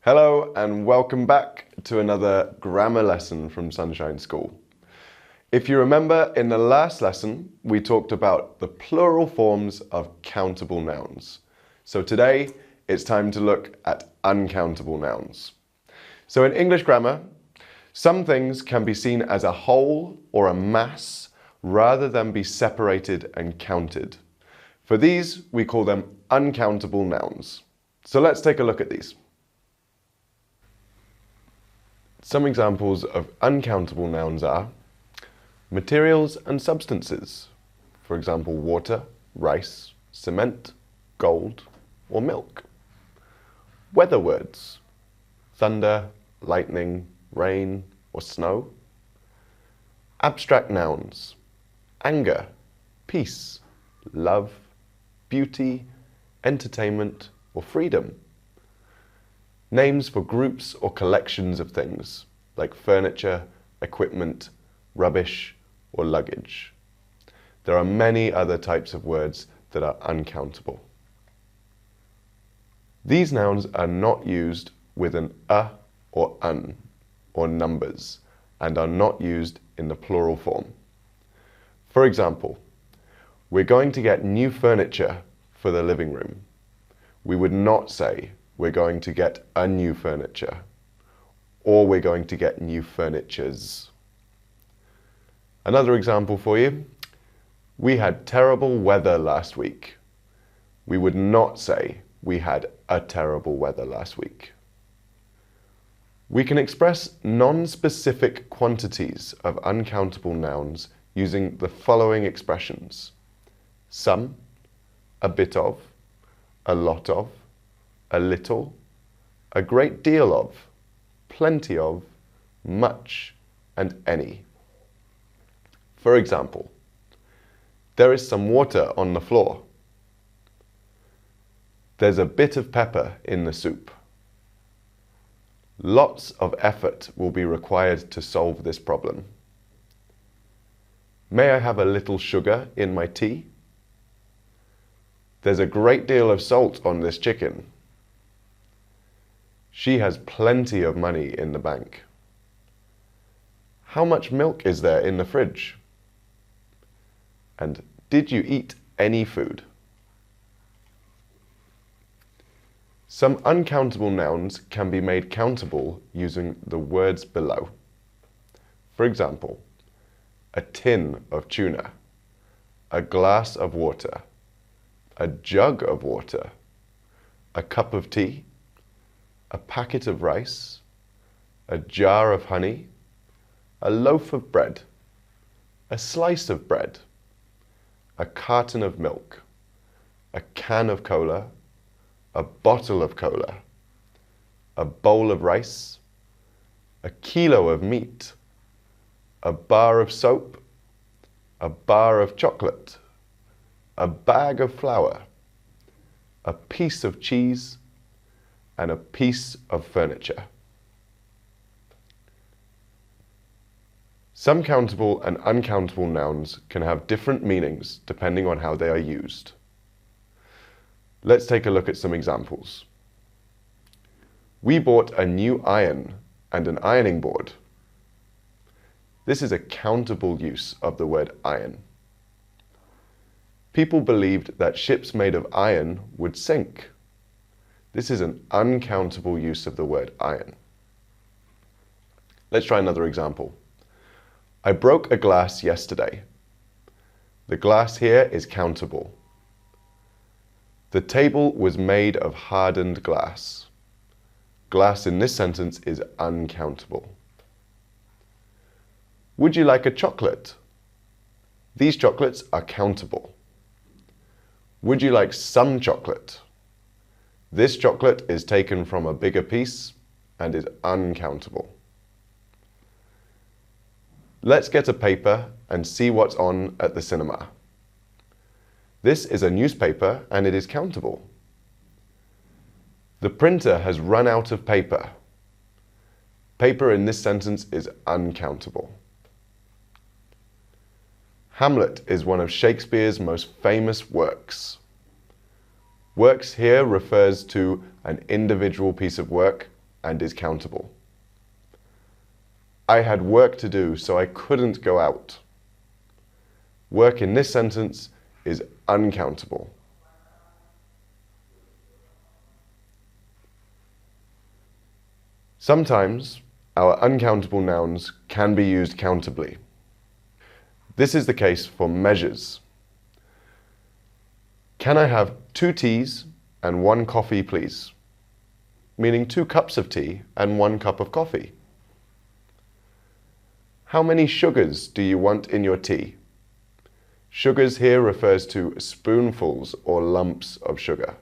Hello and welcome back to another grammar lesson from Sunshine School. If you remember, in the last lesson we talked about the plural forms of countable nouns. So today it's time to look at uncountable nouns. So in English grammar, some things can be seen as a whole or a mass rather than be separated and counted. For these, we call them uncountable nouns. So let's take a look at these. Some examples of uncountable nouns are materials and substances. For example, water, rice, cement, gold, or milk. Weather words, thunder, lightning, rain, or snow. Abstract nouns, anger, peace, love, beauty, entertainment, or freedom. Names for groups or collections of things, like furniture, equipment, rubbish, or luggage. There are many other types of words that are uncountable. These nouns are not used with an a or un, or numbers, and are not used in the plural form. For example, we're going to get new furniture for the living room. We would not say, we're going to get a new furniture, or we're going to get new furnitures. Another example for you. We had terrible weather last week. We would not say we had a terrible weather last week. We can express non-specific quantities of uncountable nouns using the following expressions: some, a bit of, a lot of, a little, a great deal of, plenty of, much, and any. For example, there is some water on the floor. There's a bit of pepper in the soup. Lots of effort will be required to solve this problem. May I have a little sugar in my tea? There's a great deal of salt on this chicken. She has plenty of money in the bank. How much milk is there in the fridge? And did you eat any food? Some uncountable nouns can be made countable using the words below. For example, a tin of tuna, a glass of water, a jug of water, a cup of tea, a packet of rice, a jar of honey, a loaf of bread, a slice of bread, a carton of milk, a can of cola, a bottle of cola, a bowl of rice, a kilo of meat, a bar of soap, a bar of chocolate, a bag of flour, a piece of cheese, and a piece of furniture. Some countable and uncountable nouns can have different meanings depending on how they are used. Let's take a look at some examples. We bought a new iron and an ironing board. This is a countable use of the word iron. People believed that ships made of iron would sink. This is an uncountable use of the word iron. Let's try another example. I broke a glass yesterday. The glass here is countable. The table was made of hardened glass. Glass in this sentence is uncountable. Would you like a chocolate? These chocolates are countable. Would you like some chocolate? This chocolate is taken from a bigger piece and is uncountable. Let's get a paper and see what's on at the cinema. This is a newspaper and it is countable. The printer has run out of paper. Paper in this sentence is uncountable. Hamlet is one of Shakespeare's most famous works. Works here refers to an individual piece of work and is countable. I had work to do, so I couldn't go out. Work in this sentence is uncountable. Sometimes our uncountable nouns can be used countably. This is the case for measures. Can I have 2 teas and 1 coffee, please? Meaning 2 cups of tea and 1 cup of coffee. How many sugars do you want in your tea? Sugars here refers to spoonfuls or lumps of sugar.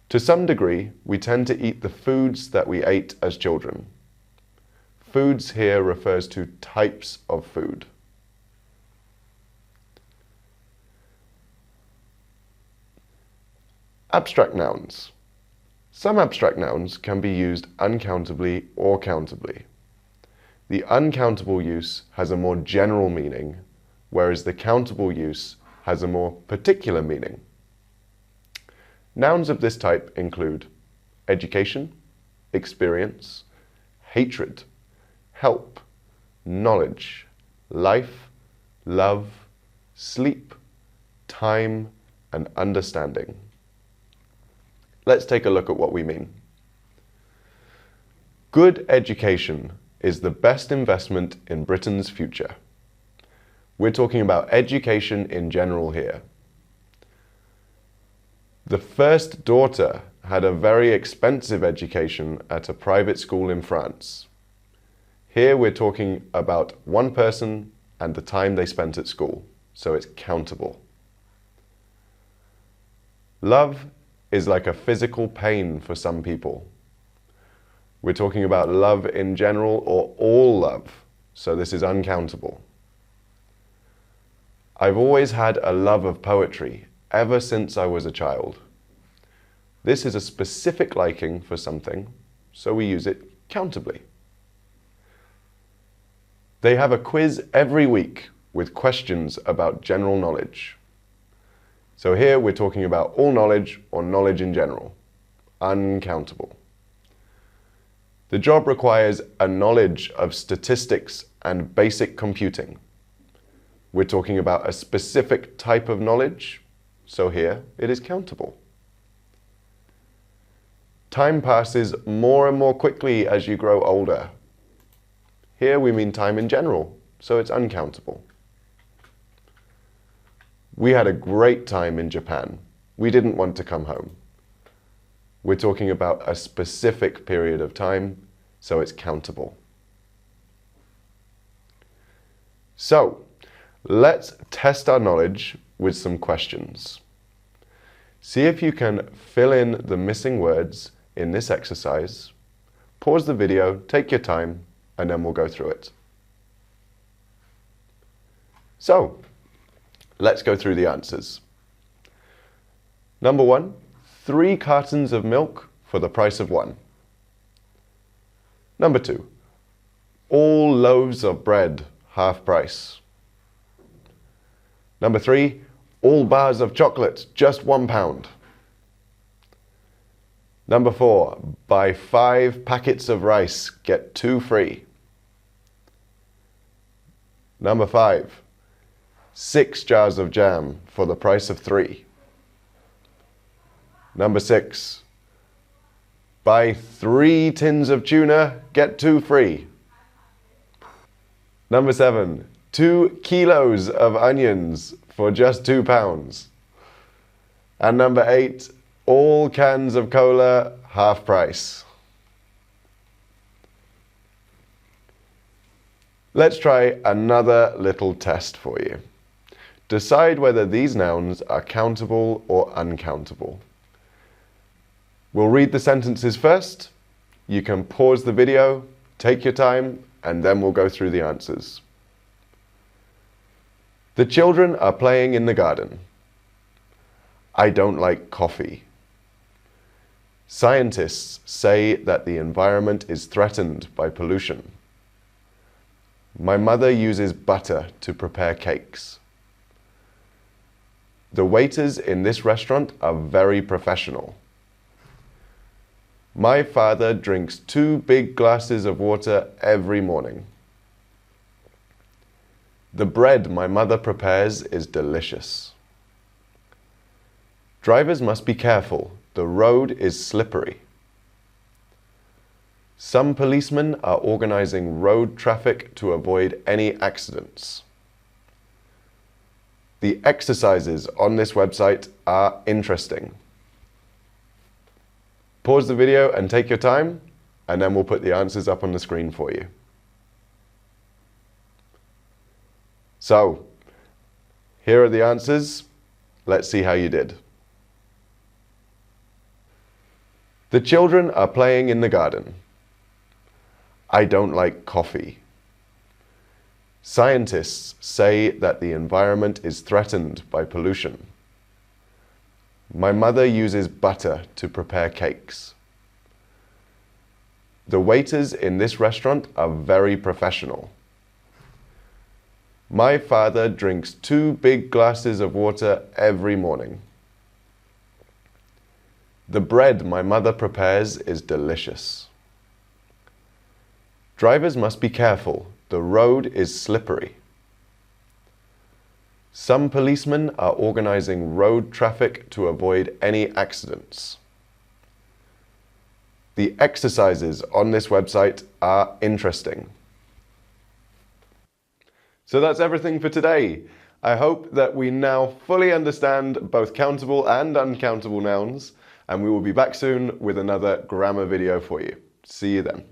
To some degree, we tend to eat the foods that we ate as children. Foods here refers to types of food. Abstract nouns. Some abstract nouns can be used uncountably or countably. The uncountable use has a more general meaning, whereas the countable use has a more particular meaning. Nouns of this type include education, experience, hatred, help, knowledge, life, love, sleep, time, and understanding. Let's take a look at what we mean. Good education is the best investment in Britain's future. We're talking about education in general here. The first daughter had a very expensive education at a private school in France. Here we're talking about one person and the time they spent at school, so it's countable. Love is like a physical pain for some people. We're talking about love in general or all love, so this is uncountable. I've always had a love of poetry ever since I was a child. This is a specific liking for something, so we use it countably. They have a quiz every week with questions about general knowledge. So here we're talking about all knowledge or knowledge in general, uncountable. The job requires a knowledge of statistics and basic computing. We're talking about a specific type of knowledge, so here it is countable. Time passes more and more quickly as you grow older. Here we mean time in general, so it's uncountable. We had a great time in Japan. We didn't want to come home. We're talking about a specific period of time, so it's countable. So, let's test our knowledge with some questions. See if you can fill in the missing words in this exercise. Pause the video, take your time, and then we'll go through it. So, let's go through the answers. Number 1, 3 cartons of milk for the price of 1. Number 2, all loaves of bread, half price. Number 3, all bars of chocolate, just £1. Number 4, buy 5 packets of rice, get 2 free. Number 5, 6 jars of jam for the price of 3. Number 6, buy 3 tins of tuna, get 2 free. Number 7, 2 kilos of onions for just £2. And number 8, all cans of cola, half price. Let's try another little test for you. Decide whether these nouns are countable or uncountable. We'll read the sentences first. You can pause the video, take your time, and then we'll go through the answers. The children are playing in the garden. I don't like coffee. Scientists say that the environment is threatened by pollution. My mother uses butter to prepare cakes. The waiters in this restaurant are very professional. My father drinks 2 big glasses of water every morning. The bread my mother prepares is delicious. Drivers must be careful. The road is slippery. Some policemen are organizing road traffic to avoid any accidents. The exercises on this website are interesting. Pause the video and take your time, and then we'll put the answers up on the screen for you. So, here are the answers. Let's see how you did. The children are playing in the garden. I don't like coffee. Scientists say that the environment is threatened by pollution. My mother uses butter to prepare cakes. The waiters in this restaurant are very professional. My father drinks 2 big glasses of water every morning. The bread my mother prepares is delicious. Drivers must be careful. The road is slippery. Some policemen are organizing road traffic to avoid any accidents. The exercises on this website are interesting. So that's everything for today. I hope that we now fully understand both countable and uncountable nouns, and we will be back soon with another grammar video for you. See you then.